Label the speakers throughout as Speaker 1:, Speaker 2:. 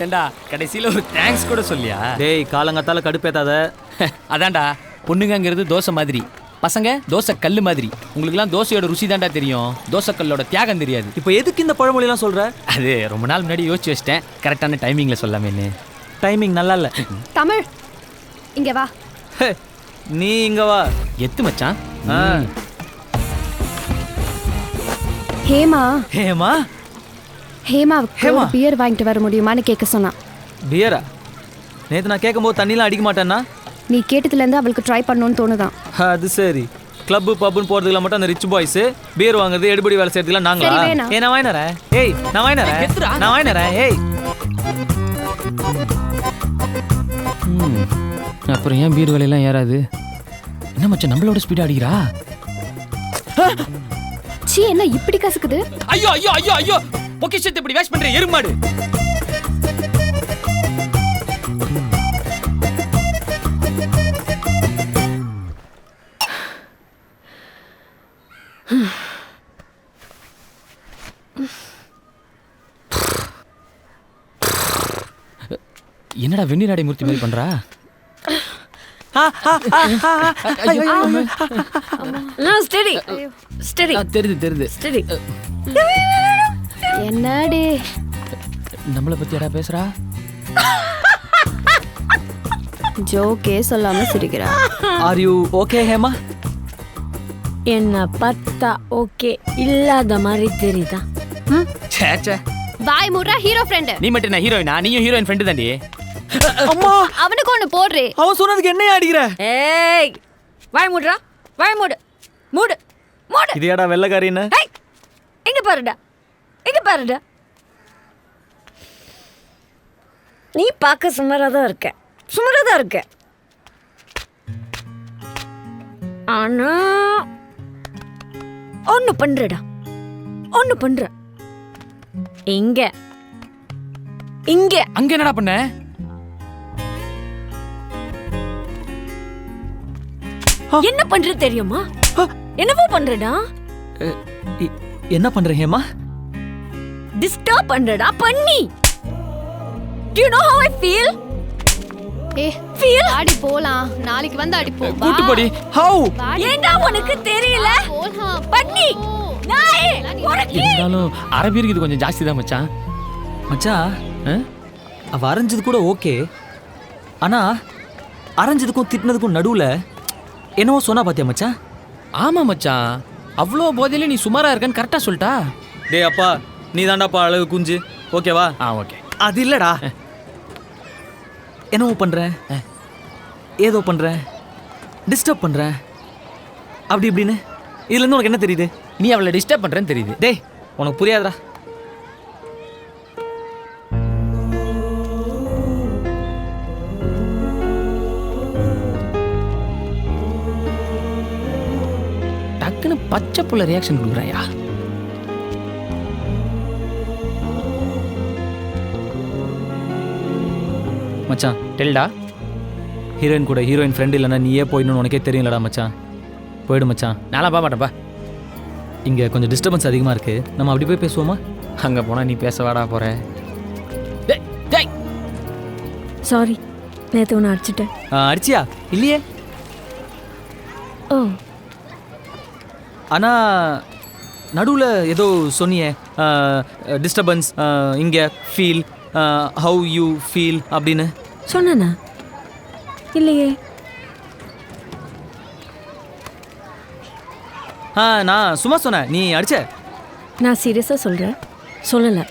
Speaker 1: ஏண்டா கடைசியில் ஒரு தேங்க்ஸ் கூட சொல்லியா?
Speaker 2: டேய் காலங்காத்தால கடுப்பேத்தாத.
Speaker 1: அதான்டா, பொண்ணுங்கிறது தோசை மாதிரி, பசங்க தோசை கல் மாதிரி. உங்களுக்குலாம் தோசையோட ருசி தான்டா தெரியும், தோசை கல்லோட தியாகம் தெரியாது.
Speaker 2: இப்போ எதுக்கு இந்த பழமொழிலாம் சொல்ற?
Speaker 1: அது ரொம்ப நாள் முன்னாடி யோசிச்சு வச்சிட்டேன், கரெக்டான டைமிங்கில் சொல்லாமேன்னு.
Speaker 2: டைமிங் நல்லா இல்லை.
Speaker 3: தமிழ் இங்க வா.
Speaker 2: நீ இங்க வா.
Speaker 1: எத்து மச்சான்.
Speaker 3: ஹேமா
Speaker 2: ஹேமா
Speaker 3: ஹேமாவுக்கு ஒரு பியர் வாங்கிட்டு வர முடியுமான்னு கேட்க சொன்னான்.
Speaker 2: பியரா? நேற்று நான் கேட்கும்போது தண்ணிலாம் அடிக்க மாட்டேன்னா?
Speaker 3: நீ கேட்டதுலேருந்து அவளுக்கு ட்ரை பண்ணணும்னு தோணுதான்.
Speaker 2: அது சரி. கிளப்பு பப்புன்னு போகிறதுக்குலாம் மட்டும் அந்த ரிச் பாய்ஸ் பியர் வாங்குறது எடுபடி வேலை செய்யறதுக்குலாம் நாங்களா? ஏய் நான் வாங்கினறேன். ஏய் நான் வாங்கினறேன். நான் வாங்கினறேன். ஏய்
Speaker 1: அப்புறம் ஏன் பீர் வேலையெல்லாம் ஏறாது? என்ன மச்சான் நம்மளோட ஸ்பீடாக அடிக்கிறா?
Speaker 3: சீ, என்ன இப்படி கசக்குது?
Speaker 1: ஐயோ ஐயோ ஐயோ ஐயோ, பொக்கிஷத்தை இப்படி வேஸ்ட் பண்ற எருமாடு. என்னடா வெந்நீராடை மூர்த்தி மாதிரி பண்றா? தெரியுது.
Speaker 3: என்னடி
Speaker 1: நம்மளை பத்தி யாரா பேசுறா?
Speaker 3: ஜோக்கே சொல்லாம சிரிக்கிறா.
Speaker 2: Are you okay Hema?
Speaker 4: என்ன பார்த்தா ஓகே இல்லாத மாதிரி தெரியுதா?
Speaker 1: சேச்சே,
Speaker 3: பாய் முர்ரா ஹீரோ ஃப்ரெண்ட்.
Speaker 1: நீ மட்டும் நான் ஹீரோயினா? நீயும் ஹீரோயின் ஃப்ரெண்டு தாண்டி.
Speaker 2: அம்மா
Speaker 3: அவனுக்கு ஒண்ணு போடுறே.
Speaker 2: அவன் சொன்னதுக்கு என்னையா அடிக்கிற?
Speaker 4: ஏய் வாய் மூடுறா, வாய் மூடு மூடு மூடு.
Speaker 2: இது ஏடா வெள்ளக்காரின்னு?
Speaker 4: ஏய் இங்க பாருடா, இங்க பாருடா. நீ பார்க்க சுமாராதான் இருக்க, சுமாராதான் இருக்க. ஆனா ஒண்ணு பண்றடா, ஒண்ணு பண்ற. இங்க இங்க
Speaker 1: அங்க என்னடா பண்ண?
Speaker 4: என்ன பண்ற தெரியுமா? என்னவோ பண்றடா.
Speaker 2: என்ன பண்ற ஹேமா?
Speaker 4: டிஸ்டர்ப் பண்றடா பண்ணி. Do you know how I feel?
Speaker 3: feel ஆடி போலாம், நாளைக்கு வந்து அடிப்போம்.
Speaker 1: கூட்டி போடி.
Speaker 2: How?
Speaker 4: ஏண்டா உனக்கு தெரியல?
Speaker 3: போலாம்
Speaker 4: பண்ணி நாய் உனக்கு.
Speaker 1: இருந்தாலும் அரபியருக்கு இது கொஞ்சம் ஜாஸ்தி தான் மச்சான்.
Speaker 2: மச்சான் அவ அரைஞ்சது கூட ஓகே, ஆனா அரைஞ்சதுக்கும் திட்டினதுக்கும் நடுவுல என்னவோ சொன்னா பாத்தியா மச்சான்?
Speaker 1: ஆமா மச்சான், அவ்வளோ போதையில நீ சுமாரா இருக்கன்னு கரெக்டா சொல்லிட்டா.
Speaker 2: டேய் அப்பா, நீ தாண்டாப்பா அழகு குஞ்சு, ஓகேவா?
Speaker 1: ஓகே.
Speaker 2: அது இல்லடா, என்னவோ பண்றேன், ஏதோ பண்றேன், டிஸ்டர்ப் பண்றேன், அப்படி இப்படின்னு. இதுல இருந்து உனக்கு என்ன தெரியுது?
Speaker 1: நீ அவளை டிஸ்டர்ப் பண்றேன்னு தெரியுது.
Speaker 2: டேய் உனக்கு புரியாதுடா.
Speaker 1: டக்குன்னு பச்சை புள்ள ரியாக்ஷன் கொடுக்குறாயா?
Speaker 2: மச்சான்
Speaker 1: டெல்டா,
Speaker 2: ஹீரோயின் கூட ஹீரோயின் ஃப்ரெண்ட் இல்லைன்னா நீயே போயிடணும்னு உனக்கே தெரியும்லடா மச்சான். போயிடு மச்சான்.
Speaker 1: நான்லாம் போக மாட்டேன்ப்பா.
Speaker 2: இங்கே கொஞ்சம் டிஸ்டர்பன்ஸ் அதிகமாக இருக்கு, நம்ம அப்படி போய் பேசுவோமா?
Speaker 1: அங்கே போனால் நீ பேச வாடா போற.
Speaker 4: சாரி, நேத்து உன்னை அடிச்சிட்டேன்.
Speaker 2: அடிச்சியா? இல்லையே.
Speaker 4: ஓ,
Speaker 2: ஆனால் நடுவில் ஏதோ சொன்னியே, டிஸ்டர்பன்ஸ், இங்கே ஃபீல், ஹவு யூ ஃபீல் அப்படின்னு
Speaker 4: சொன்னேனா? இல்லையே.
Speaker 2: நான் சும்மா சொன்னேன், நீ அடிச்ச.
Speaker 4: நான் சீரியஸாக சொல்கிறேன், சொல்லலை.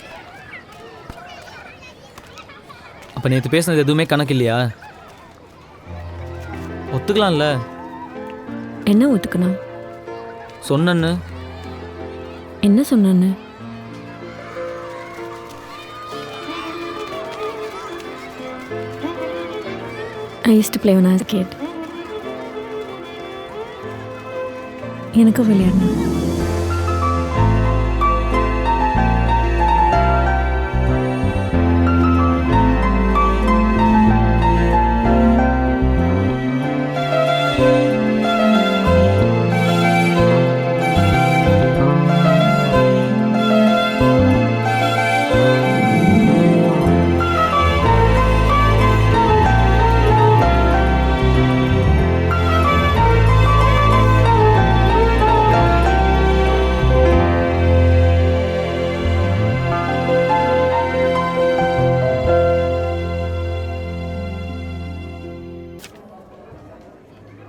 Speaker 2: அப்போ நேற்று பேசுனது எதுவுமே கணக்கு இல்லையா? ஒத்துக்கலாம்ல?
Speaker 4: என்ன ஒத்துக்கணும்?
Speaker 2: சொன்னேன்னு.
Speaker 4: என்ன சொன்னேன்னு? I used to play when I was a kid. எனக்கும் விளையாடணும்.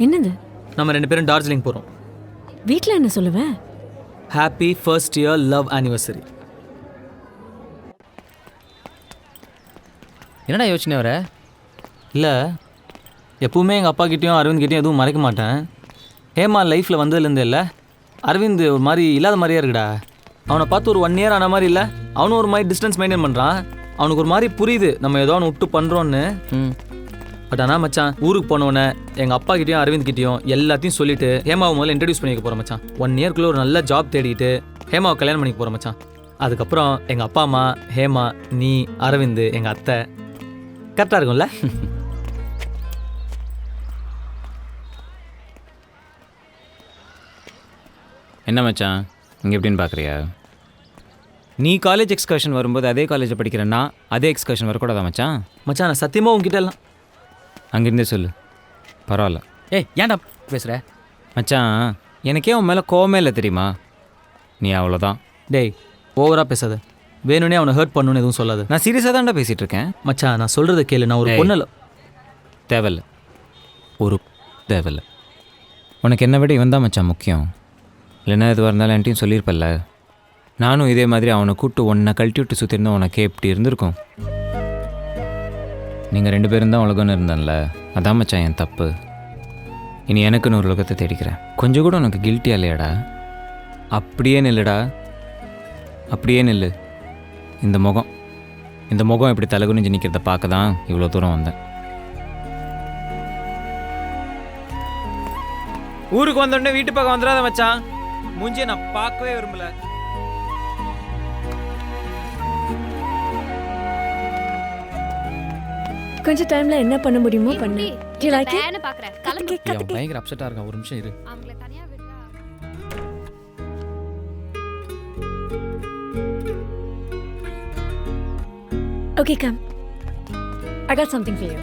Speaker 4: என்னது?
Speaker 2: நம்ம 2 பேரும் டார்ஜிலிங் போகிறோம்.
Speaker 4: வீட்டில் என்ன சொல்லுவேன்?
Speaker 2: Happy first year love anniversary.
Speaker 1: என்னடா யோசனை வர?
Speaker 2: இல்லை, எப்பவுமே எங்கள் அப்பா கிட்டேயும் அரவிந்த் கிட்டேயும் எதுவும் மறைக்க மாட்டேன். ஹேமா லைஃப்பில் வந்ததுலேருந்து இல்லை, அரவிந்த் ஒரு மாதிரி இல்லாத மாதிரியே இருக்குடா. அவனை பார்த்து ஒரு 1 இயர் ஆன மாதிரி இல்லை, அவனும் ஒரு மாதிரி டிஸ்டன்ஸ் மெயின்டைன் பண்ணுறான். அவனுக்கு ஒரு மாதிரி புரியுது நம்ம ஏதோ அவனை விட்டு பண்ணுறோன்னு. பட் ஆனால் மச்சான், ஊருக்கு போனோடனே எங்கள் அப்பா கிட்டேயும் அரவிந்த் கிட்டேயும் எல்லாத்தையும் சொல்லிட்டு ஹேமாவை முதல்ல இன்ட்ரடியூஸ் பண்ணிக்க போகிறோம் மச்சான். 1 இயர்க்குள்ளே ஒரு நல்ல ஜாப் தேடிட்டு ஹேமாவை கல்யாணம் பண்ணிக்க போகிறோம் மச்சான். அதுக்கப்புறம் எங்கள் அப்பா அம்மா, ஹேமா, நீ, அரவிந்த், எங்கள் அத்தை. கரெக்டாக இருக்கும்ல?
Speaker 5: என்ன மச்சான் இங்கே எப்படின்னு பார்க்குறியா? நீ காலேஜ் எக்ஸ்கர்ஷன் வரும்போது அதே காலேஜில் படிக்கிறேன்னா அதே எக்ஸ்கர்ஷன் வரக்கூடாதா மச்சான்?
Speaker 2: மச்சான் நான் சத்தியமாக உங்ககிட்ட எல்லாம்
Speaker 5: அங்கேருந்தே சொல்லு, பரவாயில்ல.
Speaker 1: ஏய் ஏன்டா பேசுகிற?
Speaker 5: மச்சான் எனக்கே உன் மேலே கோவமே இல்லை தெரியுமா? நீ அவ்வளோதான்.
Speaker 2: டேய் ஓவராக பேசாத, வேணும்னே அவனை ஹர்ட் பண்ணணுன்னு எதுவும் சொல்லாது.
Speaker 5: நான் சீரியஸாக தான்டா பேசிகிட்டு இருக்கேன்.
Speaker 2: மச்சான் நான் சொல்கிறத கேளு, நான் ஒரு
Speaker 5: ஏய்.
Speaker 2: பொண்ணு இல்லை.
Speaker 5: தேவையில்ல, ஒரு தேவையில்ல. உனக்கு என்னை விட இவன் தான் மச்சான் முக்கியம். இல்லைன்னா எதுவாக இருந்தாலும் என்கிட்டையும் சொல்லியிருப்பல்ல. நானும் இதே மாதிரி அவனை கூப்பிட்டு உன்னை கழட்டி விட்டு சுற்றிருந்தா உனக்கே எப்படி இருந்திருக்கும்? நீங்கள் 2 பேரும் தான் உலகம்னு இருந்தேன்ல, அதான் மச்சான் என் தப்பு. இனி எனக்குன்னு ஒரு உலகத்தை தேடிக்கிறேன். கொஞ்சம் கூட உனக்கு கில்ட்டியா இல்லையாடா? அப்படியே நில்லுடா, அப்படியே நில்லு. இந்த முகம் இப்படி தலகுனிஞ்சு நிற்கிறத பார்க்க தான் இவ்வளோ தூரம் வந்தேன்.
Speaker 2: ஊருக்கு வந்தோடனே வீட்டு பக்கம் வந்துடாத மச்சான், மூஞ்சியை நான் பார்க்கவே விரும்பல.
Speaker 4: கொஞ்சம் டைம்ல என்ன பண்ண முடியுமோ பண்ணு. Do you like it?
Speaker 3: வேணு பாக்குறேன். கிளம்பு.
Speaker 1: அவன் பயங்கர அப்செட்டாக இருக்கான். ஒரு நிமிஷம் இரு.
Speaker 3: அவங்கள தனியா விடுறா.
Speaker 4: Okay, come. I got something for you.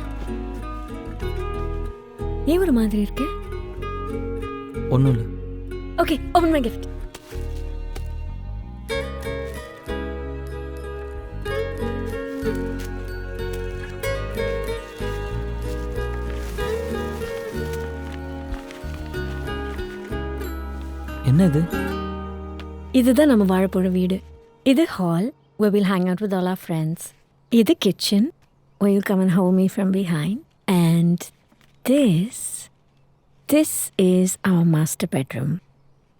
Speaker 4: ஏன் ஒரு மாதிரி இருக்கு?
Speaker 2: ஒன்றும் இல்லை.
Speaker 4: Okay, open my gift.
Speaker 2: என்ன இது?
Speaker 4: இதுதான் நம்ம வாழ போற வீடு. இது hall where we'll hang out with all our friends. இது kitchen where you'll come and hold me from behind. And this is our master bedroom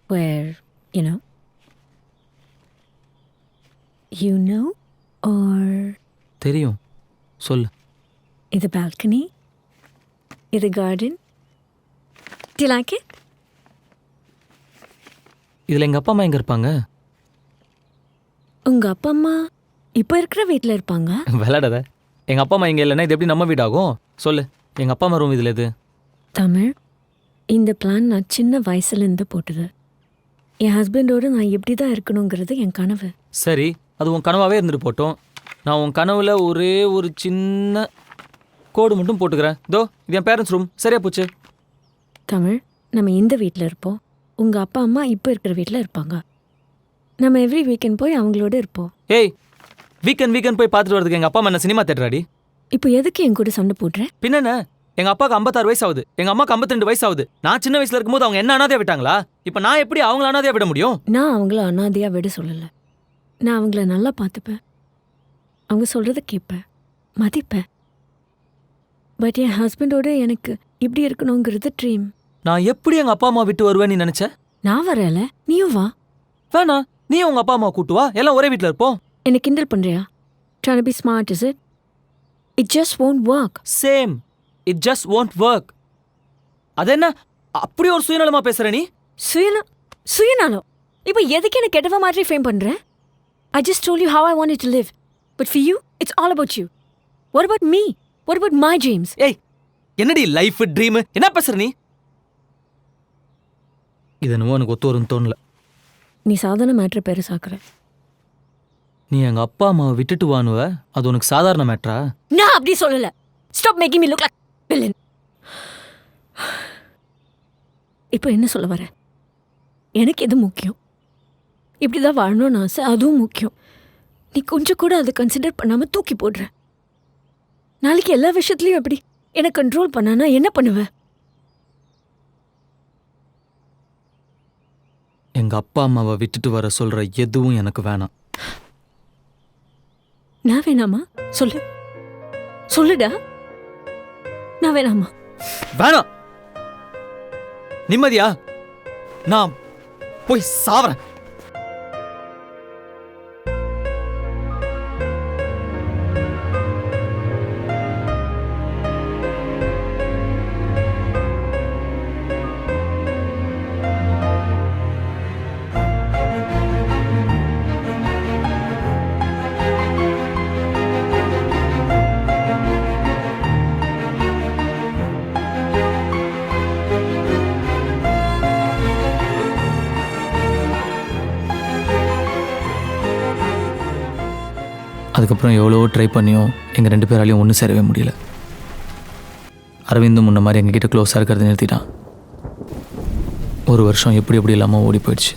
Speaker 4: where, you know or
Speaker 2: தெரியும், சொல்லு.
Speaker 4: இது balcony, இது garden. Do you like it?
Speaker 2: இதில் எங்கள் அப்பா அம்மா எங்கே இருப்பாங்க?
Speaker 4: உங்க அப்பா அம்மா இப்போ இருக்கிற வீட்டில் இருப்பாங்க.
Speaker 2: விளையாடாத. எங்கள் அப்பா அம்மா இங்கே இல்லைன்னா இது எப்படி நம்ம வீடாகும்? சொல்லு, எங்கள் அப்பா அம்மா ரூம் இதில் எது?
Speaker 4: தமிழ், இந்த பிளான் நான் சின்ன வயசுலேருந்து போட்டது. என் ஹஸ்பண்டோடு நான் எப்படி தான் இருக்கணுங்கிறது என் கனவு.
Speaker 2: சரி, அது உன் கனவாகவே இருந்துட்டு போட்டோம். நான் உன் கனவில் ஒரே ஒரு சின்ன கோடு மட்டும் போட்டுக்கிறேன். இதோ இது என் பேரண்ட்ஸ் ரூம். சரியா போச்சு.
Speaker 4: தமிழ், நம்ம இந்த வீட்டில் இருப்போம். உங்கள் அப்பா அம்மா இப்போ இருக்கிற வீட்டில் இருப்பாங்க. நம்ம எவ்ரி வீக்கெண்ட் போய் அவங்களோட இருப்போம்.
Speaker 2: ஏய், வீக்கெண்ட் போய் பார்த்துட்டு வரதுக்கு எங்கள் அப்பா அம்மா என்ன சினிமா தேட்டராடி?
Speaker 4: இப்போ எதுக்கு என் கூட சண்டை போடுறேன்?
Speaker 2: பின்னென்ன, எங்கள் அப்பாவுக்கு 56 வயசு ஆகுது, எங்கள் அம்மாவுக்கு 52 வயசு ஆகுது. நான் சின்ன வயசில் இருக்கும்போது அவங்க என்ன அனாதையாக விட்டாங்களா? இப்போ நான் எப்படி அவங்கள அனாதையாக விட முடியும்?
Speaker 4: நான் அவங்கள அனாதையாக விட சொல்லலை. நான் அவங்கள நல்லா பார்த்துப்பேன், அவங்க சொல்கிறத கேட்பேன், மதிப்பேன். பட் என் ஹஸ்பண்டோட எனக்கு இப்படி இருக்கணுங்கிறது ட்ரீம்.
Speaker 2: நான் எப்படி எங்கள் அப்பா அம்மா விட்டு வருவேன்னு நீ நினச்ச?
Speaker 4: நான் வரல, நீயும் வா.
Speaker 2: வேணா, நீ உங்கள் அப்பா அம்மா கூட்டு வா, எல்லாம் ஒரே வீட்டில் இருப்போம்.
Speaker 4: என்ன கிண்டல் பண்ணுறியா? Trying to be smart, is it? It just won't work.
Speaker 2: Same, it just won't work. அது என்ன அப்படி ஒரு சுயநலமாக பேசுகிற நீ?
Speaker 4: சுயநலம்? இப்போ எதுக்கு என்ன கெட்டவ மாதிரி ஃப்ரேம் பண்ணுற? I just told you how I wanted to live. But for you, it's all about you. What about me? What about my dreams?
Speaker 2: ஏய், என்னடி லைஃப் ட்ரீம் என்ன பேசுற நீ? இது என்னவோ எனக்கு ஒத்து வரும்னு தோணல.
Speaker 4: நீ சாதாரண மேட்ரு பெருசாக்குற.
Speaker 2: நீ எங்கள் அப்பா அம்மாவை விட்டுட்டு வானுவ, அது உனக்கு சாதாரண மேட்ரா?
Speaker 4: நான் அப்படி சொல்லல. Stop making me look like a villain. இப்போ என்ன சொல்ல வர? எனக்கு எது முக்கியம்? இப்படி தான் வாழணும்னு ஆசை, அதுவும் முக்கியம். நீ கொஞ்சம் கூட அதை கன்சிடர் பண்ணாமல் தூக்கி போடுற. நாளைக்கு எல்லா விஷயத்துலையும் எப்படி என்னை கண்ட்ரோல் பண்ணானா என்ன பண்ணுவ?
Speaker 2: எங்கள் அப்பா அம்மாவை விட்டுட்டு வர சொல்கிற எதுவும் எனக்கு வேணாம்.
Speaker 4: நான் வேணாமா? சொல்லு, சொல்லுடா. நான் வேணாமா?
Speaker 2: வேணாம். நிம்மதியா நான் போய் சாவறேன். அதுக்கப்புறம் எவ்வளோ ட்ரை பண்ணியும் எங்கள் 2 பேராலையும் ஒன்றும் சேரவே முடியல. அரவிந்தும் முன்ன மாதிரி எங்ககிட்ட க்ளோஸாக இருக்கிறத நிறுத்திட்டான். 1 வருஷம் எப்படி இல்லாமல் ஓடி போயிடுச்சு.